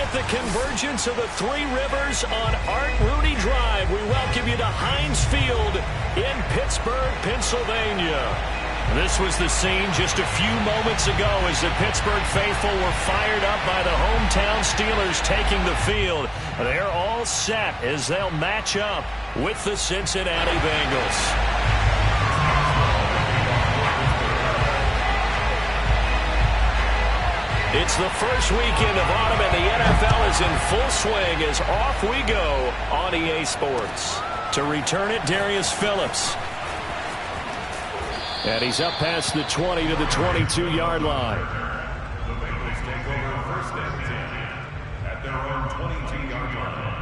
At the convergence of the Three Rivers on Art Rooney Drive, we welcome you to Heinz Field in Pittsburgh, Pennsylvania. This was the scene just a few moments ago as the Pittsburgh faithful were fired up by the hometown Steelers taking the field. They're all set as they'll match up with the Cincinnati Bengals. It's the first weekend of autumn, and the NFL is in full swing as off we go on EA Sports. To return it, Darius Phillips. And he's up past the 20 to the 22-yard line. The Bengals take over first and 10 at their own 22-yard line.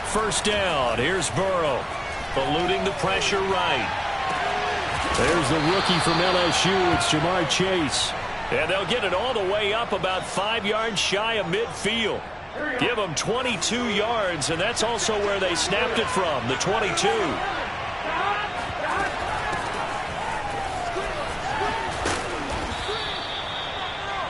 First down. Here's Burrow. Eluding the pressure right. There's the rookie from LSU. It's Jamar Chase. And they'll get it all the way up about 5 yards shy of midfield. Give them 22 yards, and that's also where they snapped it from, the 22.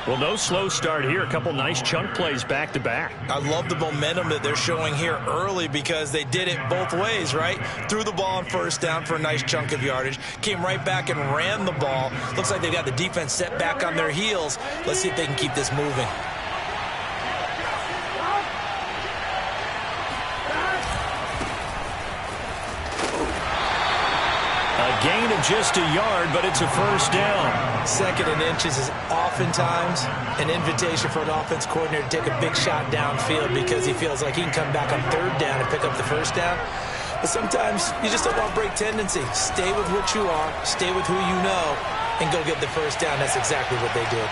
Well, no slow start here. A couple nice chunk plays back-to-back. I love the momentum that they're showing here early because they did it both ways, right? Threw the ball on first down for a nice chunk of yardage. Came right back and ran the ball. Looks like they got the defense set back on their heels. Let's see if they can keep this moving. Gain of just a yard, but it's a first down. 2nd and inches is oftentimes an invitation for an offense coordinator to take a big shot downfield because he feels like he can come back on 3rd down and pick up the first down. But sometimes you just don't want break tendency. Stay with what you are, stay with who you know, and go get the first down. That's exactly what they did.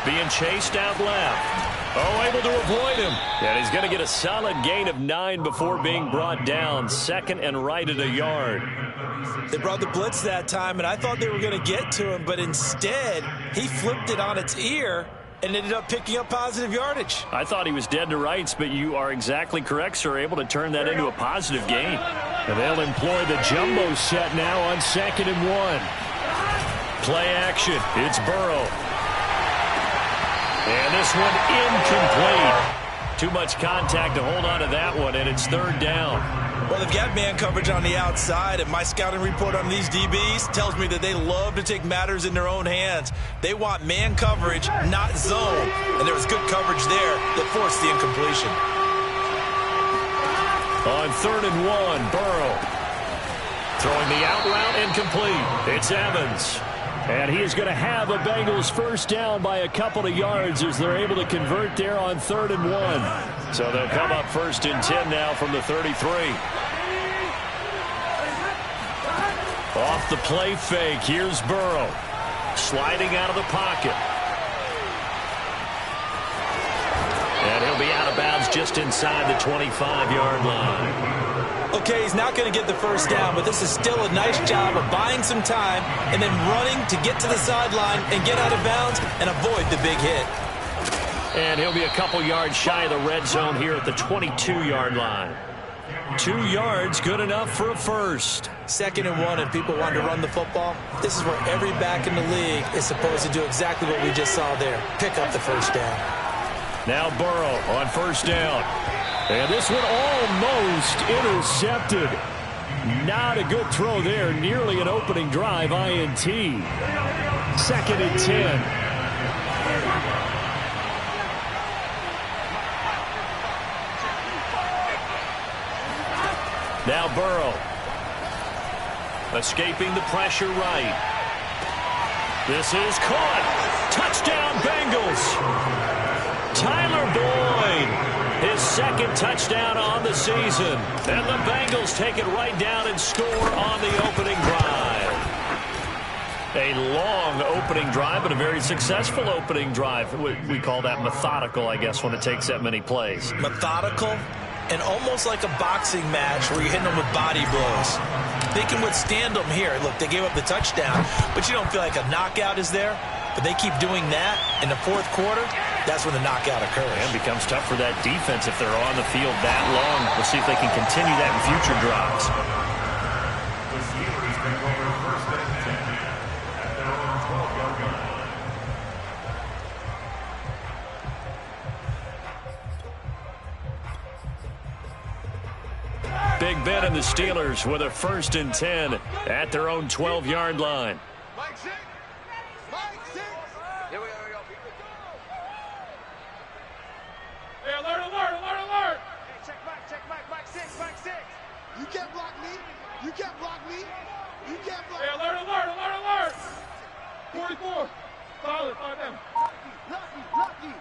Being chased out left. Oh, able to avoid him. And he's going to get a solid gain of 9 before being brought down. 2nd and right at a yard. They brought the blitz that time, and I thought they were going to get to him, but instead he flipped it on its ear and ended up picking up positive yardage. I thought he was dead to rights, but you are exactly correct, sir. Able to turn that into a positive gain. And they'll employ the jumbo set now on 2nd and 1. Play action. It's Burrow. And this one incomplete. Too much contact to hold on to that one, and it's 3rd down. Well, they've got man coverage on the outside, and my scouting report on these DBs tells me that they love to take matters in their own hands. They want man coverage, not zone. And there was good coverage there that forced the incompletion. On 3rd and 1, Burrow. Throwing the out route incomplete. It's Evans. And he is going to have a Bengals first down by a couple of yards as they're able to convert there on 3rd and 1. So they'll come up 1st and 10 now from the 33. Off the play fake, here's Burrow. Sliding out of the pocket. And he'll be out of bounds just inside the 25-yard line. Okay, he's not going to get the first down, but this is still a nice job of buying some time and then running to get to the sideline and get out of bounds and avoid the big hit. And he'll be a couple yards shy of the red zone here at the 22-yard line. 2 yards, good enough for a first. 2nd and 1, and people want to run the football. This is where every back in the league is supposed to do exactly what we just saw there. Pick up the first down. Now Burrow on first down. And this one almost intercepted. Not a good throw there. Nearly an opening drive INT. 2nd and 10. Now Burrow. Escaping the pressure right. This is caught. Touchdown Bengals. Tyler Boyd. His 2nd touchdown on the season. And the Bengals take it right down and score on the opening drive. A long opening drive, but a very successful opening drive. We call that methodical, I guess, when it takes that many plays. Methodical and almost like a boxing match where you're hitting them with body blows. they can withstand them here. Look, they gave up the touchdown, but you don't feel like a knockout is there. But they keep doing that in the fourth quarter. That's when the knockout occurs. And it becomes tough for that defense if they're on the field that long. We'll see if they can continue that in future drives. The Steelers take over first and 10 at their own 12-yard line. Big Ben and the Steelers with a first and 10 at their own 12-yard line. You can't block me. You can't block me. You can't block me. Hey, alert. 44. Solid. Five down. Lucky.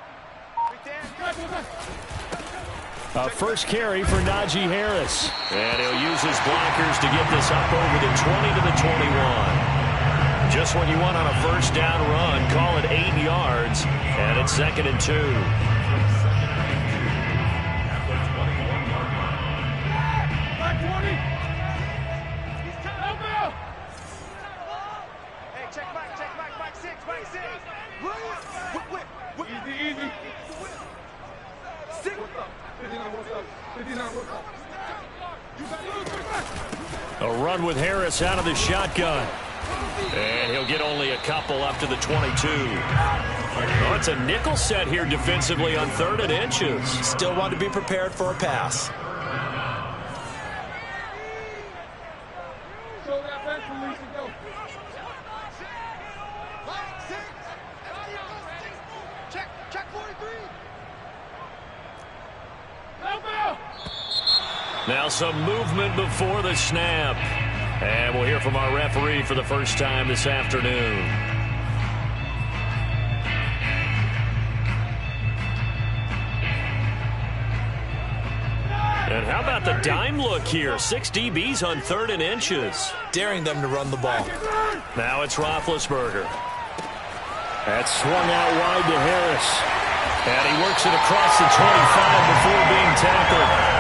First carry for Najee Harris. And he'll use his blockers to get this up over the 20 to the 21. Just what you want on a first down run. Call it 8 yards. And it's 2nd and 2. A run with Harris out of the shotgun. And he'll get only a couple up to the 22. Oh, it's a nickel set here defensively on 3rd and inches. Still want to be prepared for a pass. Now some movement before the snap. And we'll hear from our referee for the first time this afternoon. And how about the dime look here? 6 DBs on 3rd and inches. Daring them to run the ball. Now it's Roethlisberger. That's swung out wide to Harris. And he works it across the 25 before being tackled.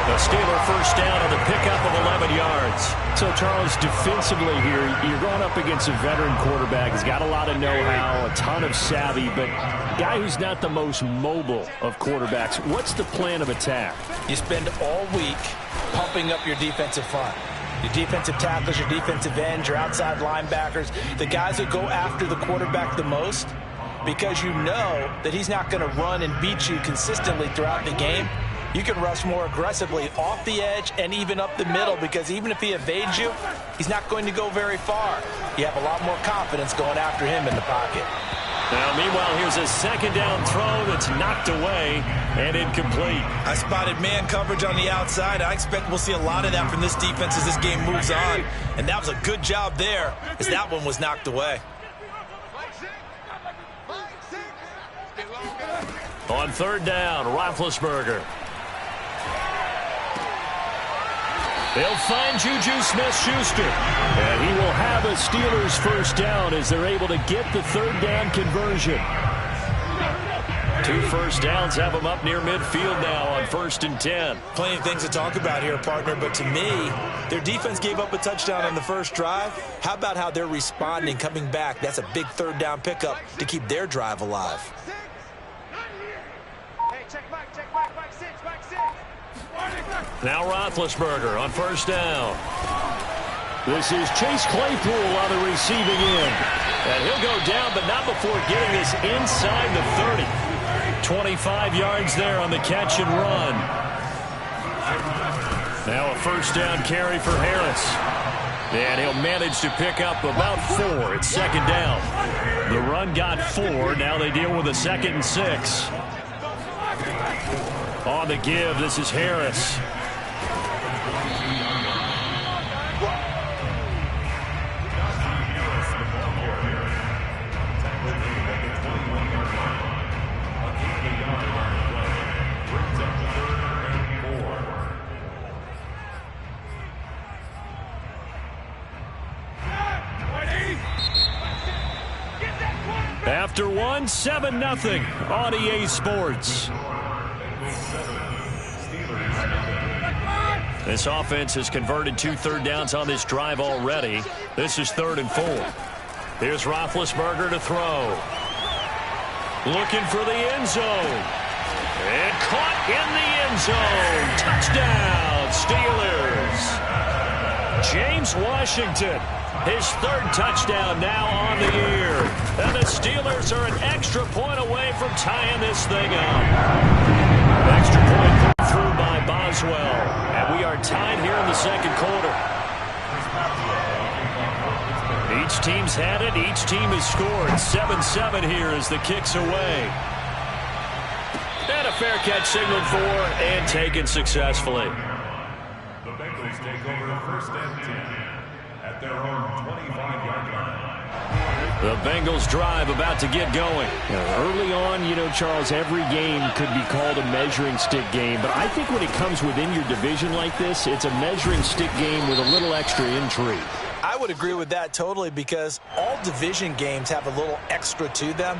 A Steeler first down on the pickup of 11 yards. So, Charles, defensively here, you're going up against a veteran quarterback. He's got a lot of know-how, a ton of savvy, but a guy who's not the most mobile of quarterbacks. What's the plan of attack? You spend all week pumping up your defensive front. Your defensive tackles, your defensive ends, your outside linebackers, the guys that go after the quarterback the most, because you know that he's not going to run and beat you consistently throughout the game. You can rush more aggressively off the edge and even up the middle, because even if he evades you, he's not going to go very far. You have a lot more confidence going after him in the pocket. Now, meanwhile, here's a 2nd down throw that's knocked away and incomplete. I spotted man coverage on the outside. I expect we'll see a lot of that from this defense as this game moves on. And that was a good job there, as that one was knocked away. On 3rd down, Roethlisberger. They'll find Juju Smith-Schuster. And he will have a Steelers first down as they're able to get the 3rd down conversion. 2 first downs have them up near midfield now on 1st and 10. Plenty of things to talk about here, partner, but to me, their defense gave up a touchdown on the first drive. How about how they're responding, coming back? That's a big 3rd down pickup to keep their drive alive. Now Roethlisberger on 1st down. This is Chase Claypool on the receiving end. And he'll go down, but not before getting this inside the 30. 25 yards there on the catch and run. Now a 1st down carry for Harris. And he'll manage to pick up about 4. It's 2nd down. The run got 4. Now they deal with a 2nd and 6. On the give, this is Harris. After one, 7-0 on EA Sports. This offense has converted 2 third downs on this drive already. This is 3rd and 4. Here's Roethlisberger to throw. Looking for the end zone. And caught in the end zone. Touchdown, Steelers. James Washington, his 3rd touchdown now on the year. And the Steelers are an extra point away from tying this thing up. Extra point put through by Boswell. And we are tied here in the 2nd quarter. Each team's had it. Each team has scored. 7-7 here as the kick's away. And a fair catch signaled for and taken successfully. The Bengals take over 1st and 10 at their own 25-yard line. The Bengals drive about to get going. Early on, Charles, every game could be called a measuring stick game. But I think when it comes within your division like this, it's a measuring stick game with a little extra intrigue. I would agree with that totally because all division games have a little extra to them.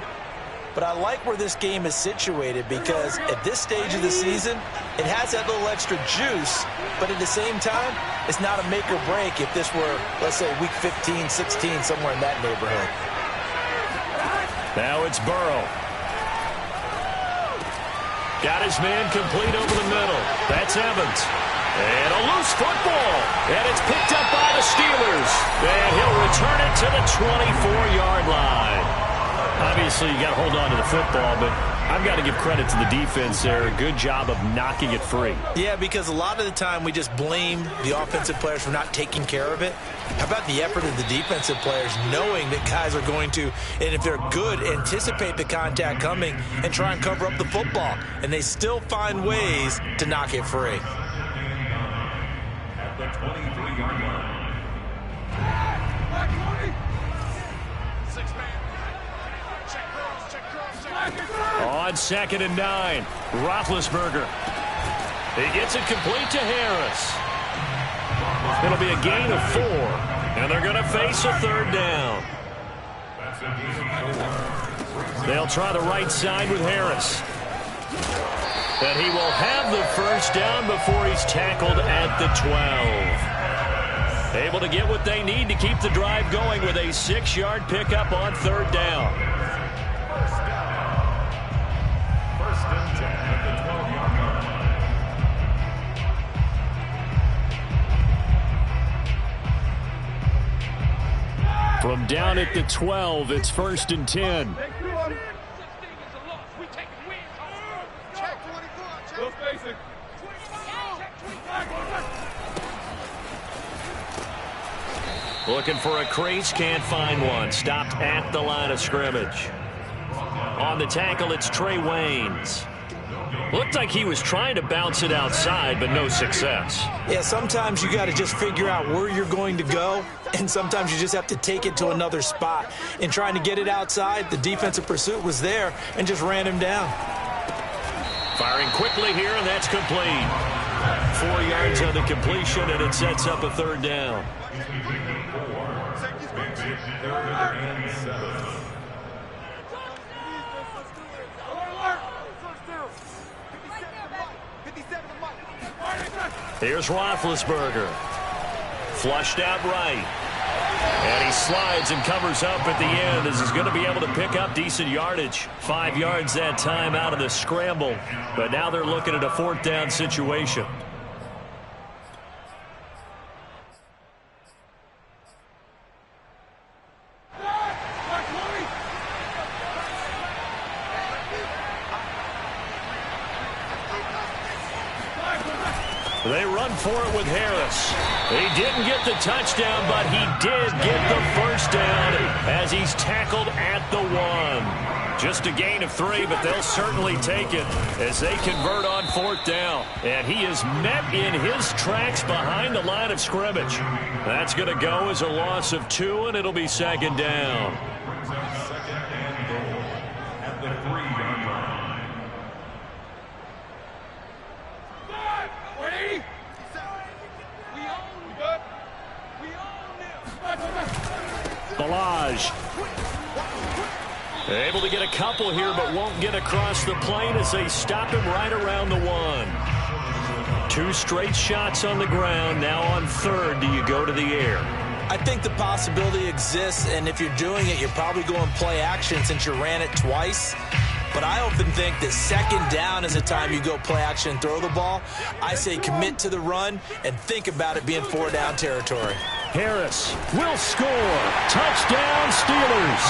But I like where this game is situated because at this stage of the season, it has that little extra juice, but at the same time, it's not a make or break if this were, let's say, week 15, 16, somewhere in that neighborhood. Now it's Burrow. Got his man complete over the middle. That's Evans. And a loose football. And it's picked up by the Steelers. And he'll return it to the 24-yard line. Obviously, you got to hold on to the football, but I've got to give credit to the defense there. Good job of knocking it free. Yeah, because a lot of the time we just blame the offensive players for not taking care of it. How about the effort of the defensive players knowing that guys are going to, and if they're good, anticipate the contact coming and try and cover up the football. And they still find ways to knock it free. At the 23-yard line. On 2nd and 9, Roethlisberger. He gets it complete to Harris. It'll be a gain of 4, and they're going to face a 3rd down. They'll try the right side with Harris. And he will have the 1st down before he's tackled at the 12. Able to get what they need to keep the drive going with a 6-yard pickup on 3rd down. From down at the 12, it's 1st and 10. Looking for a crease, can't find one. Stopped at the line of scrimmage. On the tackle, it's Trey Waynes. Looked like he was trying to bounce it outside, but no success. Yeah, sometimes you got to just figure out where you're going to go, and sometimes you just have to take it to another spot. In trying to get it outside, the defensive pursuit was there and just ran him down. Firing quickly here, and that's complete. 4 yards on the completion, and it sets up a 3rd down. Here's Roethlisberger. Flushed out right. And he slides and covers up at the end as he's going to be able to pick up decent yardage. 5 yards that time out of the scramble. But now they're looking at a 4th down situation. They run for it with Harris. He didn't get the touchdown, but he did get the 1st down as he's tackled at the 1. Just a gain of 3, but they'll certainly take it as they convert on 4th down. And he is met in his tracks behind the line of scrimmage. That's going to go as a loss of 2, and it'll be 2nd down. Second and goal at the 3-yard line. Balaj. Able to get a couple here, but won't get across the plane as they stop him right around the 1. 2 straight shots on the ground. Now on third, do you go to the air? I think the possibility exists, and if you're doing it, you're probably going play action since you ran it twice. But I often think that second down is the time you go play action and throw the ball. I say commit to the run and think about it being 4-down territory. Harris will score. Touchdown, Steelers.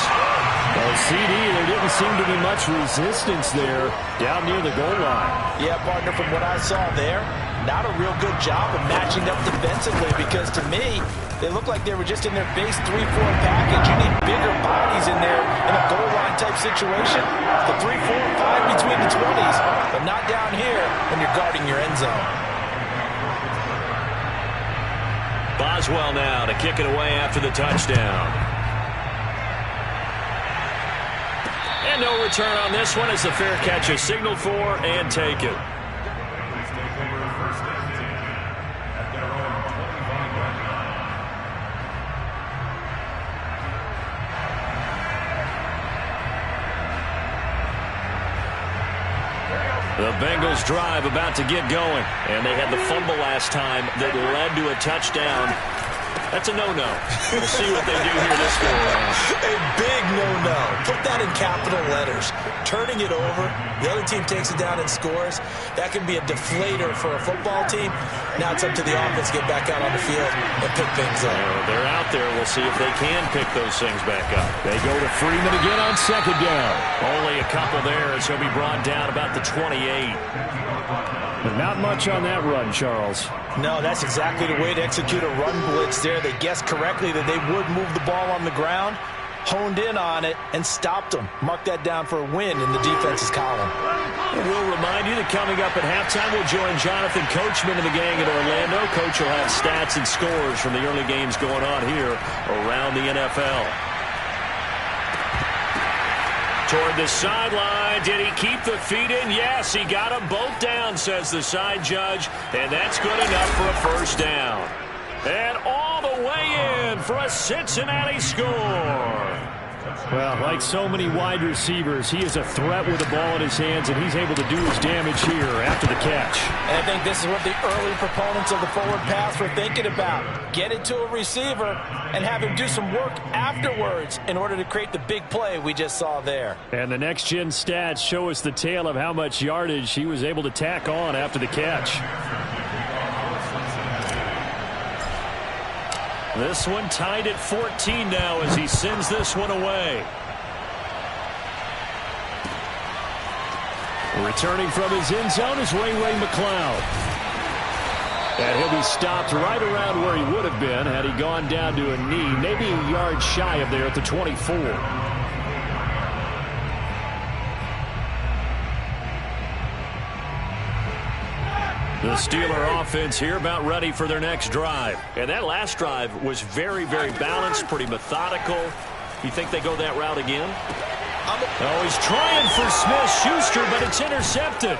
Well, CD, there didn't seem to be much resistance there down near the goal line. Yeah, partner, from what I saw there, not a real good job of matching up defensively because to me, they look like they were just in their base 3-4 package. You need bigger bodies in there in a goal line type situation. The 3, 4, 5 between the 20s, but not down here when you're guarding your end zone. Boswell now to kick it away after the touchdown. And no return on this one as the fair catch is signaled for and taken. The Bengals drive about to get going, and they had the fumble last time that led to a touchdown. That's a no-no. We'll see what they do here this go around. A big no-no. Put that in capital letters. Turning it over, the other team takes it down and scores. That can be a deflator for a football team. Now it's up to the offense to get back out on the field and pick things up. They're out there. We'll see if they can pick those things back up. They go to Freeman again on second down. Only a couple there as he'll be brought down about the 28. But not much on that run, Charles. No, that's exactly the way to execute a run blitz there. They guessed correctly that they would move the ball on the ground, honed in on it, and stopped them. Mark that down for a win in the defense's column. We'll remind you that coming up at halftime, we'll join Jonathan Coachman and the gang in Orlando. Coach will have stats and scores from the early games going on here around the NFL. Toward the sideline. Did he keep the feet in? Yes, he got them both down, says the side judge. And that's good enough for a first down. And all the way in for a Cincinnati score. Well, like so many wide receivers, he is a threat with the ball in his hands, and he's able to do his damage here after the catch. And I think this is what the early proponents of the forward pass were thinking about. Get it to a receiver and have him do some work afterwards in order to create the big play we just saw there. And the next-gen stats show us the tale of how much yardage he was able to tack on after the catch. This one tied at 14 now as he sends this one away. Returning from his end zone is Ray McCloud. And he'll be stopped right around where he would have been had he gone down to a knee, maybe a yard shy of there at the 24. The Steeler offense here about ready for their next drive. And that last drive was very, very balanced, pretty methodical. You think they go that route again? Oh, he's trying for Smith-Schuster, but it's intercepted.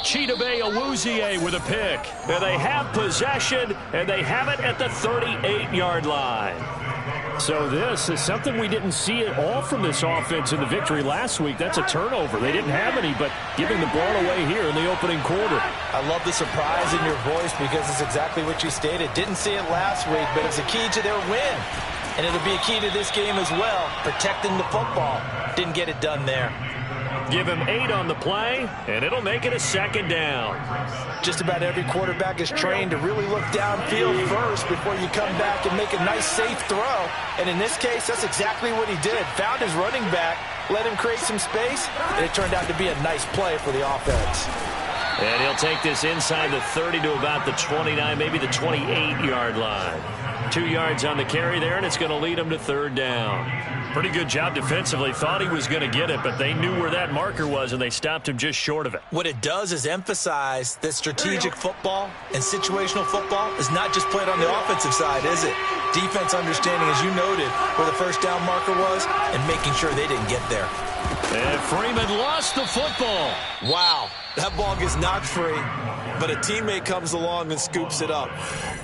Chidobe Awuzie with a pick. And they have possession, and they have it at the 38-yard line. So this is something we didn't see at all from this offense in the victory last week. That's a turnover. They didn't have any, but giving the ball away here in the opening quarter. I love the surprise in your voice because it's exactly what you stated. Didn't see it last week, but it's a key to their win. And it'll be a key to this game as well, protecting the football. Didn't get it done there. Give him 8 on the play, and it'll make it a second down. Just about every quarterback is trained to really look downfield first before you come back and make a nice, safe throw. And in this case, that's exactly what he did. Found his running back, let him create some space, and it turned out to be a nice play for the offense. And he'll take this inside the 30 to about the 29, maybe the 28-yard line. 2 yards on the carry there, and it's going to lead him to third down. Pretty good job defensively. Thought he was going to get it, but they knew where that marker was, and they stopped him just short of it. What it does is emphasize that strategic football and situational football is not just played on the offensive side, is it? Defense understanding, as you noted, where the first down marker was and making sure they didn't get there. And Freeman lost the football. Wow, that ball gets knocked free, but a teammate comes along and scoops it up.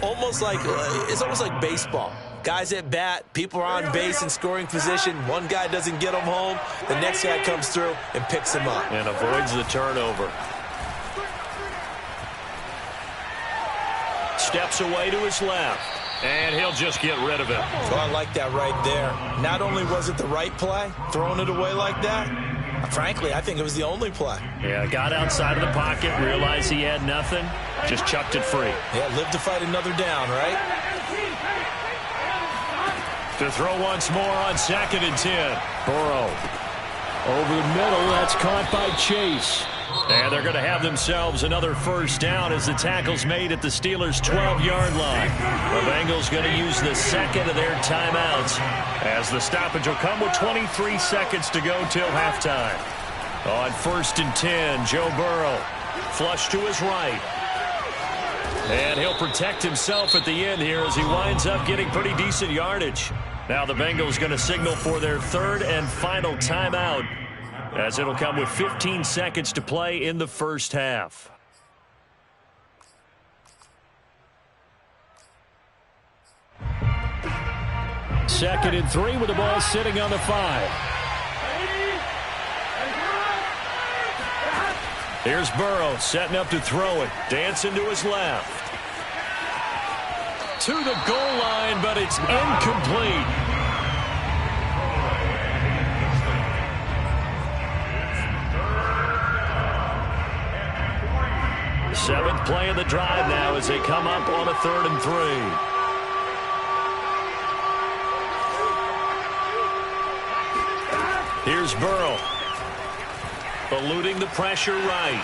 It's almost like baseball. Guys at bat, people are on base in scoring position. One guy doesn't get him home. The next guy comes through and picks him up. And avoids the turnover. steps away to his left. And he'll just get rid of it. So I like that right there. Not only was it the right play, throwing it away like that, frankly, I think it was the only play. Yeah, got outside of the pocket, realized he had nothing, just chucked it free. Yeah, live to fight another down, right? To throw once more on 2nd and 10. Burrow over the middle. That's caught by Chase. And they're going to have themselves another first down as the tackle's made at the Steelers' 12-yard line. The Bengals going to use the second of their timeouts as the stoppage will come with 23 seconds to go till halftime. On 1st and 10, Joe Burrow flush to his right. And he'll protect himself at the end here as he winds up getting pretty decent yardage. Now the Bengals going to signal for their third and final timeout, as it'll come with 15 seconds to play in the first half. Second and 3 with the ball sitting on the 5. Here's Burrow setting up to throw it. Dancing to his left. To the goal line, but it's incomplete. Seventh play of the drive now as they come up on a 3rd and 3. Here's Burrow. Eluding the pressure right.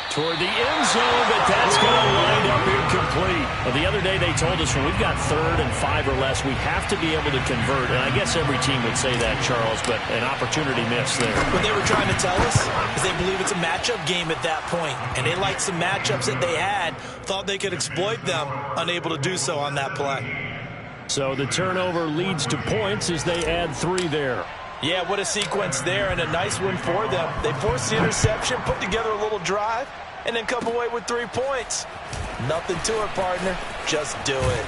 Toward the end zone, but that's going to wind up incomplete. Well, the other day they told us when we've got 3rd and 5 or less, we have to be able to convert. And I guess every team would say that, Charles, but an opportunity missed there. What they were trying to tell us is they believe it's a matchup game at that point. And they liked some matchups that they had, thought they could exploit them, unable to do so on that play. So the turnover leads to points as they add 3 there. Yeah, what a sequence there, and a nice win for them. They forced the interception, put together a little drive, and then come away with 3 points. Nothing to it, partner. Just do it.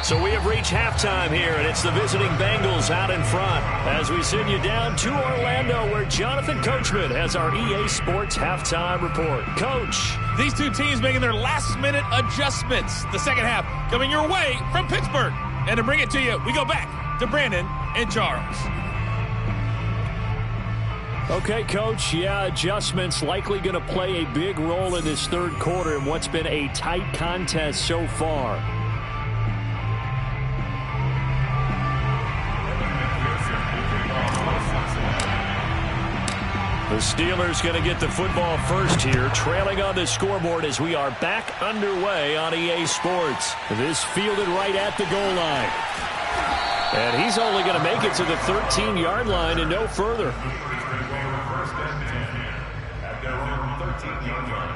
So we have reached halftime here, and it's the visiting Bengals out in front as we send you down to Orlando, where Jonathan Coachman has our EA Sports halftime report. Coach. These two teams making their last-minute adjustments. The second half coming your way from Pittsburgh. And to bring it to you, we go back to Brandon and Charles. Okay, Coach. Yeah, adjustments likely going to play a big role in this third quarter in what's been a tight contest so far. The Steelers going to get the football first here, trailing on the scoreboard as we are back underway on EA Sports. This fielded right at the goal line. And he's only going to make it to the 13-yard line and no further. First and 10 at their own 13-yard line.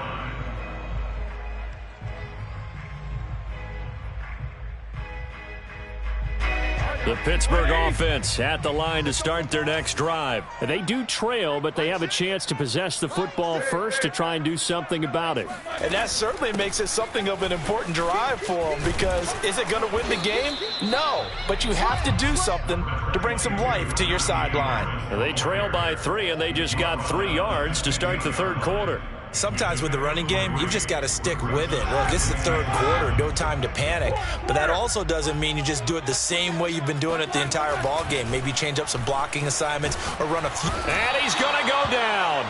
The Pittsburgh offense at the line to start their next drive. They do trail, but they have a chance to possess the football first to try and do something about it. And that certainly makes it something of an important drive for them, because is it going to win the game? No, but you have to do something to bring some life to your sideline. They trail by 3, and they just got 3 yards to start the third quarter. Sometimes with the running game, you've just got to stick with it. Well, this is the third quarter, no time to panic. But that also doesn't mean you just do it the same way you've been doing it the entire ball game. Maybe change up some blocking assignments or run a few. And he's going to go down.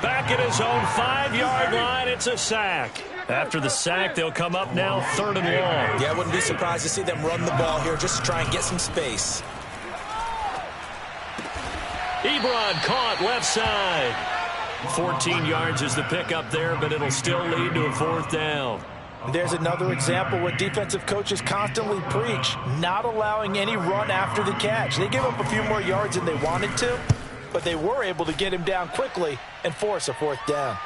Back at his own 5-yard line, it's a sack. After the sack, they'll come up now 3rd and long. Yeah, I wouldn't be surprised to see them run the ball here just to try and get some space. Ebron caught left side. 14 yards is the pickup there, but it'll still lead to a 4th down. There's another example what defensive coaches constantly preach, not allowing any run after the catch. They give up a few more yards than they wanted to, but they were able to get him down quickly and force a 4th down.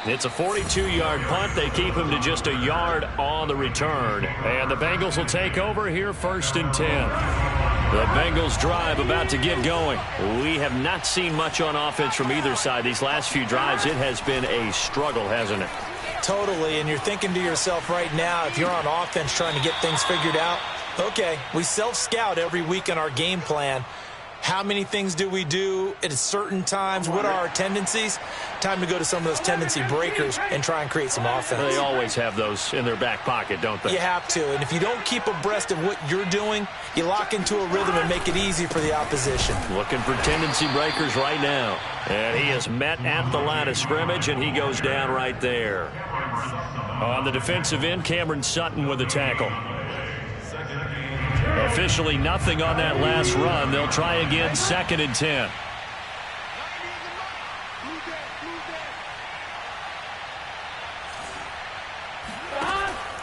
It's a 42-yard punt. They keep him to just a yard on the return. And the Bengals will take over here 1st and 10. The Bengals drive about to get going. We have not seen much on offense from either side. These last few drives, it has been a struggle, hasn't it? Totally, and you're thinking to yourself right now, if you're on offense trying to get things figured out, okay, we self-scout every week in our game plan. How many things do we do at certain times? What are our tendencies? Time to go to some of those tendency breakers and try and create some offense. They always have those in their back pocket, don't they? You have to. And if you don't keep abreast of what you're doing, you lock into a rhythm and make it easy for the opposition. Looking for tendency breakers right now. And he is met at the line of scrimmage, and he goes down right there. On the defensive end, Cameron Sutton with the tackle. Officially nothing on that last run. They'll try again, 2nd and 10.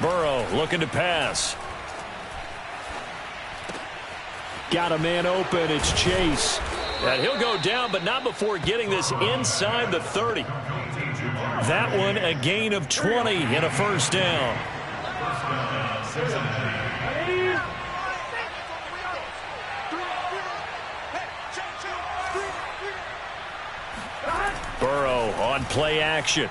Burrow looking to pass. Got a man open. It's Chase. And he'll go down, but not before getting this inside the 30. That one a gain of 20 and a first down. Burrow on play action.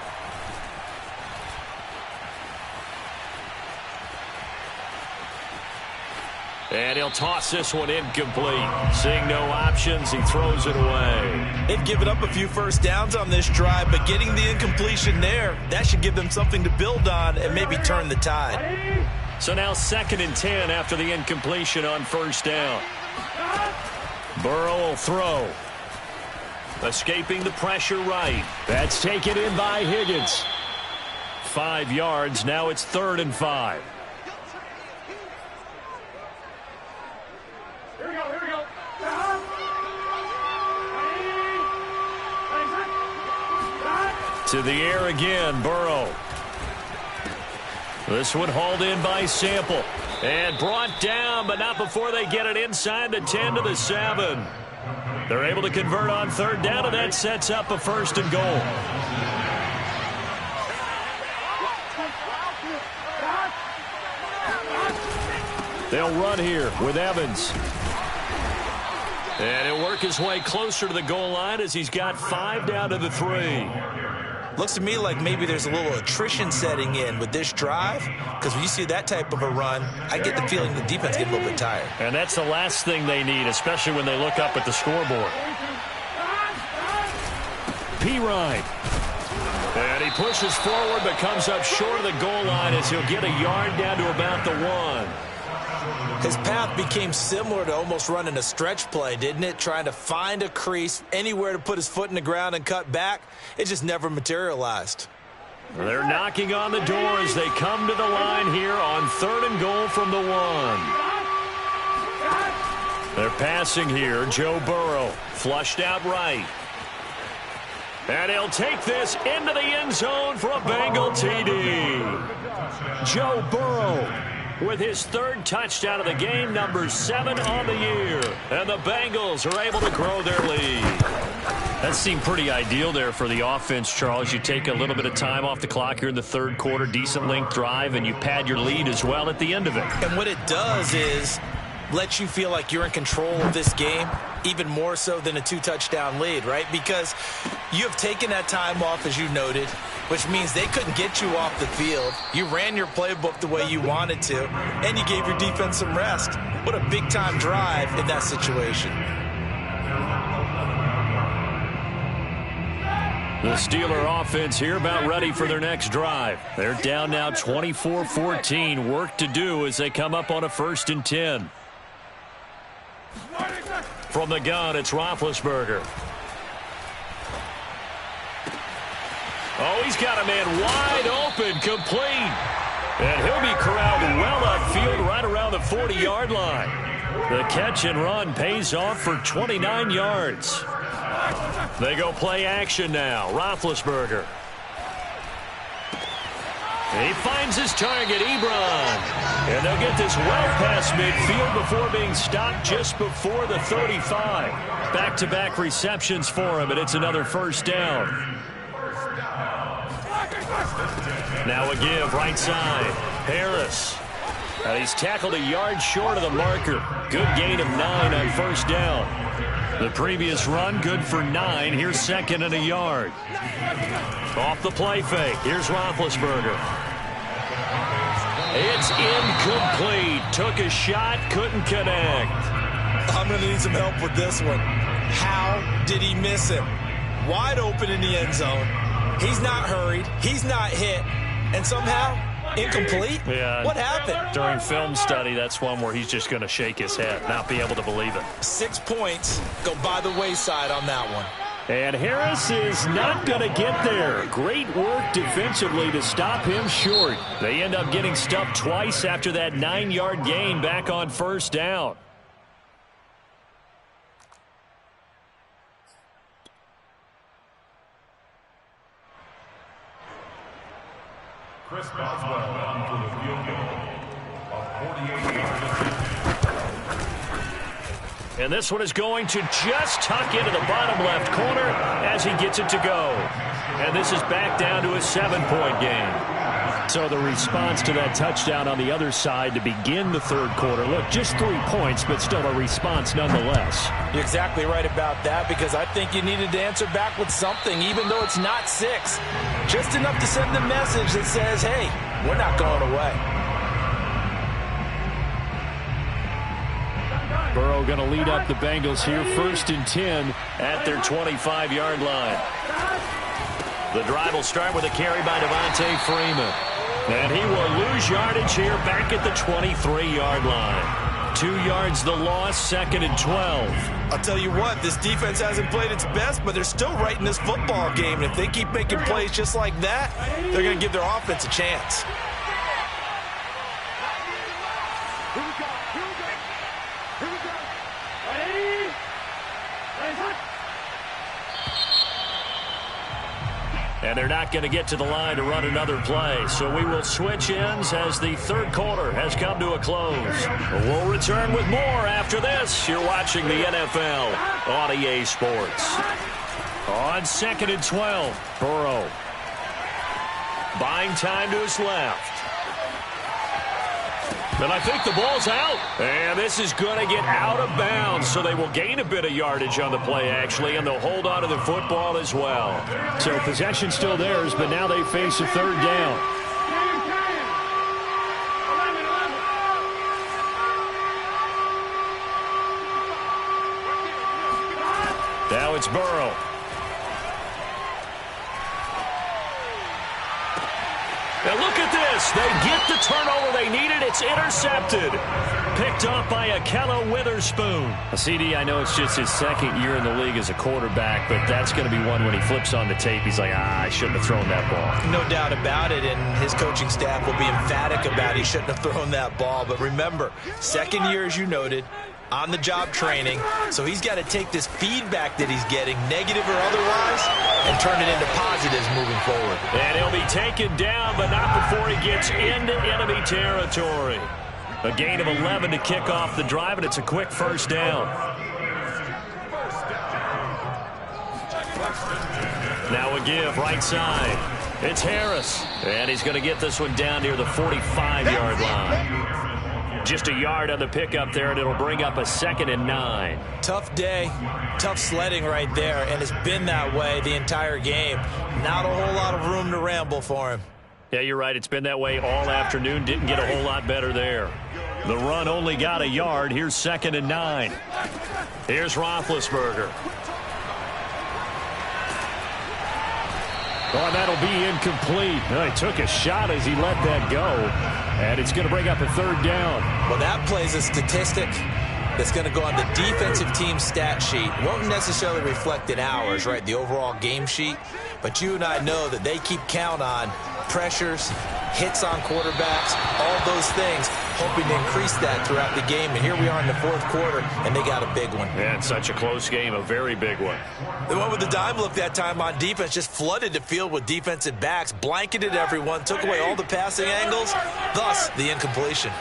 And he'll toss this one incomplete. Seeing no options, he throws it away. They've given up a few first downs on this drive, but getting the incompletion there, that should give them something to build on and maybe turn the tide. So now 2nd and 10 after the incompletion on first down. Burrow will throw. Escaping the pressure right. That's taken in by Higgins. 5 yards. Now it's 3rd and 5. To the air again, Burrow. This one hauled in by Sample. And brought down, but not before they get it inside the 10 to the 7. They're able to convert on 3rd down, and that sets up a 1st and goal. They'll run here with Evans. And he'll work his way closer to the goal line as he's got 5 down to the 3. Looks to me like maybe there's a little attrition setting in with this drive, because when you see that type of a run, I get the feeling the defense gets a little bit tired. And that's the last thing they need, especially when they look up at the scoreboard. Pirine. And he pushes forward but comes up short of the goal line as he'll get a yard down to about the 1. His path became similar to almost running a stretch play, didn't it? Trying to find a crease, anywhere to put his foot in the ground and cut back. It just never materialized. They're knocking on the door as they come to the line here on 3rd and goal from the 1. They're passing here. Joe Burrow flushed out right. And he'll take this into the end zone for a Bengal TD. Joe Burrow with his 3rd touchdown of the game, number 7 on the year. And the Bengals are able to grow their lead. That seemed pretty ideal there for the offense, Charles. You take a little bit of time off the clock here in the 3rd quarter, decent length drive, and you pad your lead as well at the end of it. And what it does is let you feel like you're in control of this game, even more so than a 2-touchdown lead, right? Because you have taken that time off, as you noted, which means they couldn't get you off the field. You ran your playbook the way you wanted to, and you gave your defense some rest. What a big-time drive in that situation. The Steeler offense here about ready for their next drive. They're down now 24-14. Work to do as they come up on a 1st and 10. From the gun, it's Roethlisberger. Oh, he's got a man wide open, complete. And he'll be corralled well upfield right around the 40-yard line. The catch and run pays off for 29 yards. They go play action now. Roethlisberger. He finds his target, Ebron. And they'll get this well past midfield before being stopped just before the 35. Back-to-back receptions for him, and it's another 1st down. Now a give, right side. Harris. And he's tackled a yard short of the marker. Good gain of 9 on 1st down. The previous run, good for 9. Here's 2nd and a yard. Off the play fake. Here's Roethlisberger. It's incomplete. Took a shot, couldn't connect. I'm going to need some help with this one. How did he miss him? Wide open in the end zone. He's not hurried. He's not hit. And somehow, incomplete? Yeah. What happened? During film study, that's one where he's just going to shake his head, not be able to believe it. 6 points go by the wayside on that one. And Harris is not going to get there. Great work defensively to stop him short. They end up getting stuffed twice after that 9-yard gain back on first down. Chris Boswell on for the field goal of 48 yards. And this one is going to just tuck into the bottom left corner as he gets it to go. And this is back down to a 7-point game. So the response to that touchdown on the other side to begin the third quarter. Look, just 3 points, but still a response nonetheless. You're exactly right about that, because I think you needed to answer back with something, even though it's not 6. Just enough to send the message that says, hey, we're not going away. Burrow going to lead up the Bengals here, 1st and 10 at their 25-yard line. The drive will start with a carry by Devontae Freeman. And he will lose yardage here back at the 23-yard line. 2 yards the loss, 2nd and 12. I'll tell you what, this defense hasn't played its best, but they're still right in this football game. And if they keep making plays just like that, they're going to give their offense a chance. And they're not going to get to the line to run another play. So we will switch ends as the third quarter has come to a close. We'll return with more after this. You're watching the NFL on EA Sports. On 2nd and 12, Burrow buying time to his left. And I think the ball's out. And this is going to get out of bounds, so they will gain a bit of yardage on the play, actually, and they'll hold on to the football as well. So possession still theirs, but now they face a 3rd down. Now it's Burrow. Now look at this. They get the turnover they needed. It's intercepted. Picked off by Akello Witherspoon. CD, I know it's just his 2nd year in the league as a quarterback, but that's going to be one when he flips on the tape. He's like, I shouldn't have thrown that ball. No doubt about it, and his coaching staff will be emphatic about he shouldn't have thrown that ball. But remember, 2nd year, as you noted, on-the-job training, so he's got to take this feedback that he's getting, negative or otherwise, and turn it into positives moving forward. And he'll be taken down, but not before he gets into enemy territory. A gain of 11 to kick off the drive, and it's a quick 1st down. Now a give, right side. It's Harris, and he's going to get this one down near the 45-yard line. Just a yard on the pickup there, and it'll bring up a 2nd and 9. Tough day, tough sledding right there, and it's been that way the entire game. Not a whole lot of room to ramble for him. Yeah, you're right. It's been that way all afternoon. Didn't get a whole lot better there. The run only got a yard. Here's 2nd and 9. Here's Roethlisberger. Oh, that'll be incomplete. He took a shot as he let that go. And it's going to bring up a 3rd down. Well, that plays a statistic that's going to go on the defensive team stat sheet. Won't necessarily reflect in ours, right, the overall game sheet. But you and I know that they keep count on pressures, hits on quarterbacks, all those things, hoping to increase that throughout the game. And here we are in the 4th quarter, and they got a big one. And such a close game, a very big one. The one with the dime look that time on defense just flooded the field with defensive backs, blanketed everyone, took away all the passing angles, thus the incompletion.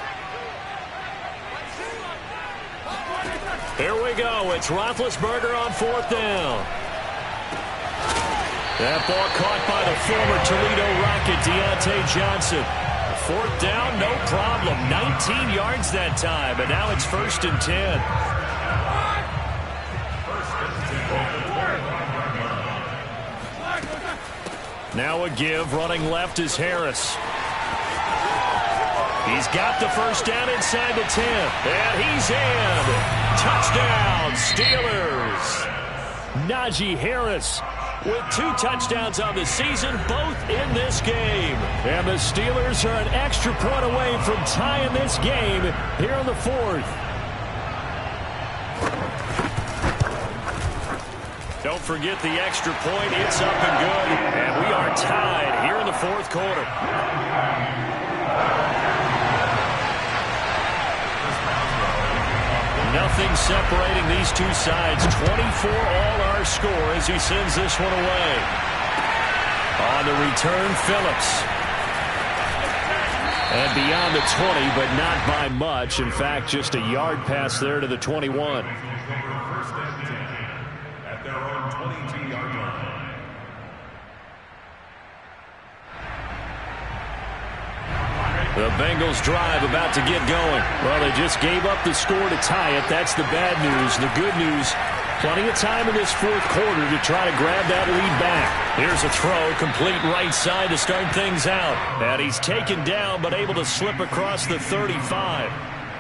Here we go. It's Roethlisberger on 4th down. That ball caught by the former Toledo Rocket, Deontay Johnson. 4th down, no problem. 19 yards that time, and now it's 1st and 10. Now a give, running left is Harris. He's got the first down inside the 10. And he's in. Touchdown, Steelers. Najee Harris with 2 touchdowns on the season, both in this game. And the Steelers are an extra point away from tying this game here in the 4th. Don't forget the extra point. It's up and good. And we are tied here in the 4th quarter. Nothing separating these two sides. 24 all our score as he sends this one away. On the return, Phillips. And beyond the 20, but not by much. In fact, just a yard pass there to the 21. At their own 22-yard line. The Bengals drive about to get going. Well, they just gave up the score to tie it. That's the bad news. The good news, plenty of time in this 4th quarter to try to grab that lead back. Here's a throw, complete right side to start things out. And he's taken down, but able to slip across the 35.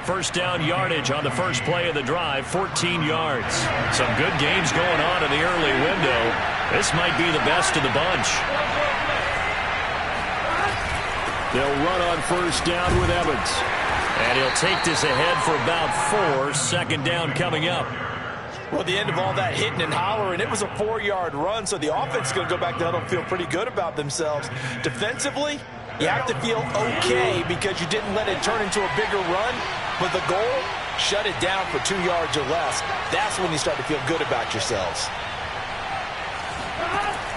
First down yardage on the first play of the drive, 14 yards. Some good games going on in the early window. This might be the best of the bunch. They'll run on first down with Evans. And he'll take this ahead for about 4. Second down coming up. Well, at the end of all that hitting and hollering, it was a 4-yard run, so the offense is going to go back to huddle and feel pretty good about themselves. Defensively, you have to feel okay because you didn't let it turn into a bigger run, but the goal, shut it down for 2 yards or less. That's when you start to feel good about yourselves.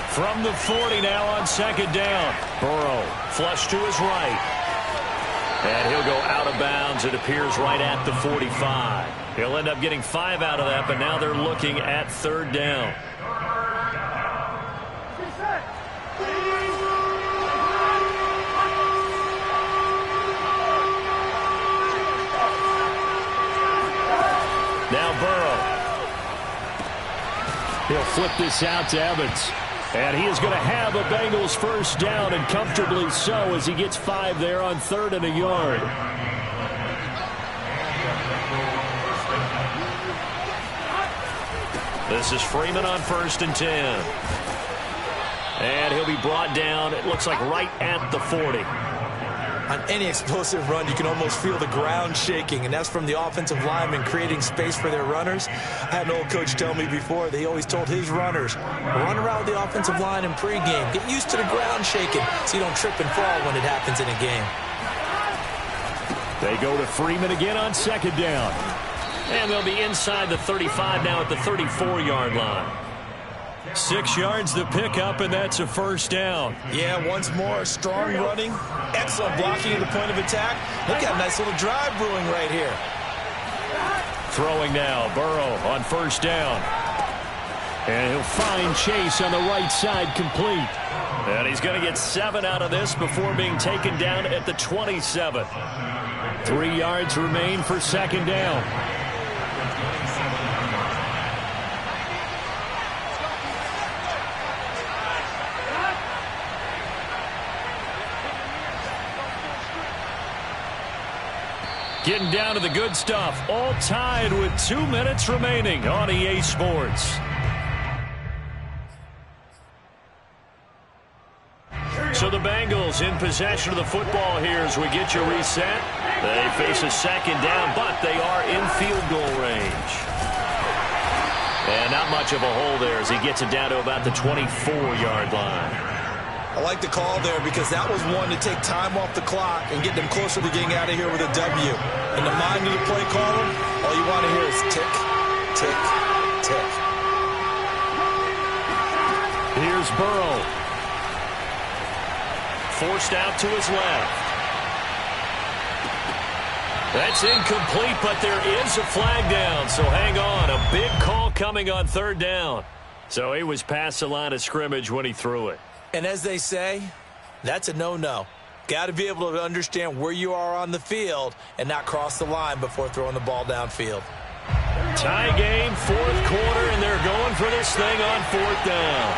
From the 40 now on second down. Burrow flush to his right. And he'll go out of bounds. It appears right at the 45. He'll end up getting 5 out of that, but now they're looking at 3rd down. Now Burrow. He'll flip this out to Evans. And he is going to have a Bengals first down, and comfortably so, as he gets 5 there on 3rd and a yard. This is Freeman on 1st and 10. And he'll be brought down, it looks like right at the 40. On any explosive run, you can almost feel the ground shaking, and that's from the offensive linemen creating space for their runners. I had an old coach tell me before, they always told his runners, run around the offensive line in pregame. Get used to the ground shaking so you don't trip and fall when it happens in a game. They go to Freeman again on second down. And they'll be inside the 35 now at the 34-yard line. 6 yards to pick up, and that's a first down. Yeah, once more, strong running, excellent blocking at the point of attack. Look at a nice little drive brewing right here. Throwing now, Burrow on first down. And he'll find Chase on the right side, complete. And he's going to get 7 out of this before being taken down at the 27. 3 yards remain for second down. Getting down to the good stuff. All tied with 2 minutes remaining on EA Sports. So the Bengals in possession of the football here as we get you reset. They face a second down, but they are in field goal range. And not much of a hole there as he gets it down to about the 24-yard line. I like the call there because that was one to take time off the clock and get them closer to getting out of here with a W. In the mind of the play caller, all you want to hear is tick, tick, tick. Here's Burrow. Forced out to his left. That's incomplete, but there is a flag down, so hang on. A big call coming on 3rd down. So he was past the line of scrimmage when he threw it. And as they say, that's a no-no. Got to be able to understand where you are on the field and not cross the line before throwing the ball downfield. Tie game, 4th quarter, and they're going for this thing on 4th down.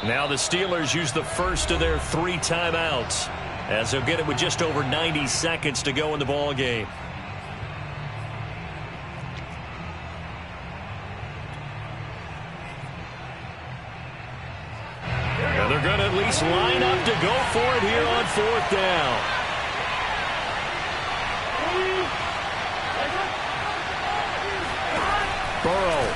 Now the Steelers use the first of their 3 timeouts, as they'll get it with just over 90 seconds to go in the ball game. And they're going to at least line up to go for it here on 4th down. Burrow.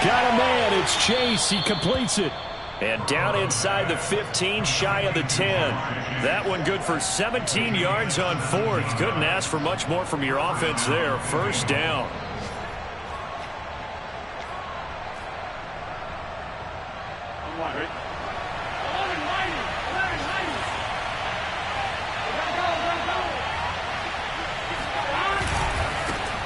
Got a man. It's Chase. He completes it. And down inside the 15, shy of the 10. That one good for 17 yards on 4th. Couldn't ask for much more from your offense there. 1st down.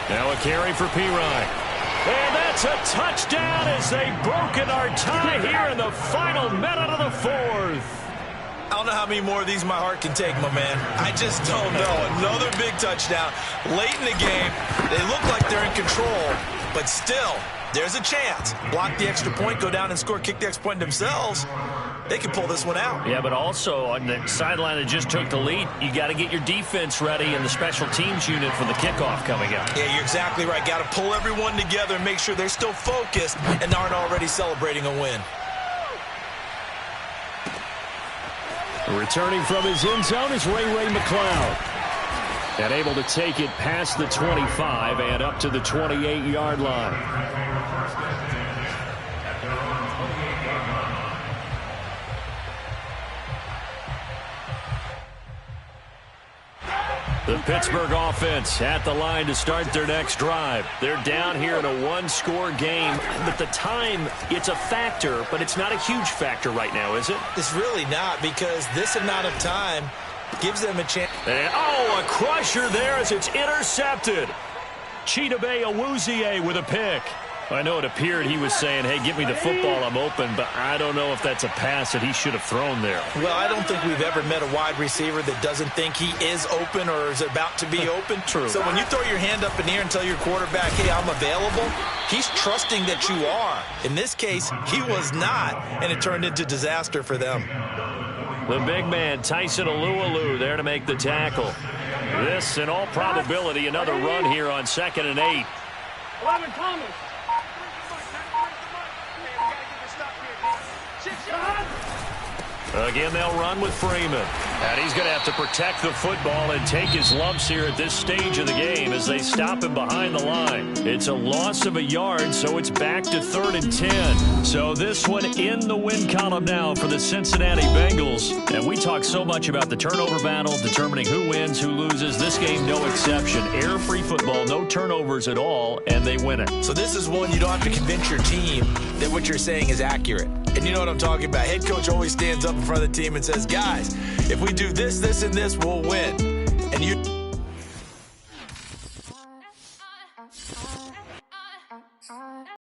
Now a carry for Pirine. And that's a touchdown as they've broken our tie here in the final minute of the 4th. I don't know how many more of these my heart can take, my man. I just don't know. Another big touchdown. Late in the game, they look like they're in control, but still, there's a chance. Block the extra point, go down and score, kick the extra point themselves. They can pull this one out. Yeah, but also on the sideline that just took the lead, you got to get your defense ready and the special teams unit for the kickoff coming up. Yeah, you're exactly right. Got to pull everyone together and make sure they're still focused and aren't already celebrating a win. Returning from his end zone is Ray McCloud. And able to take it past the 25 and up to the 28-yard line. The Pittsburgh offense at the line to start their next drive. They're down here in a 1-score game, but the time, it's a factor, but it's not a huge factor right now, is it? It's really not, because this amount of time gives them a chance. And, a crusher there as it's intercepted. Chidobe Awuzie with a pick. I know it appeared he was saying, hey, give me the football, I'm open, but I don't know if that's a pass that he should have thrown there. Well, I don't think we've ever met a wide receiver that doesn't think he is open or is about to be open. True. So when you throw your hand up in the air and tell your quarterback, hey, I'm available, he's trusting that you are. In this case, he was not, and it turned into disaster for them. The big man, Tyson Alualu, there to make the tackle. This, in all probability, another run here on 2nd and 8. 11 Thomas. Again, they'll run with Freeman. And he's going to have to protect the football and take his lumps here at this stage of the game as they stop him behind the line. It's a loss of a yard, so it's back to 3rd and 10. So this one in the win column now for the Cincinnati Bengals. And we talk so much about the turnover battle, determining who wins, who loses. This game, no exception. Error-free football, no turnovers at all, and they win it. So this is one you don't have to convince your team that what you're saying is accurate. And you know what I'm talking about. Head coach always stands up in front of the team and says, guys, if we do this, this, and this, we'll win.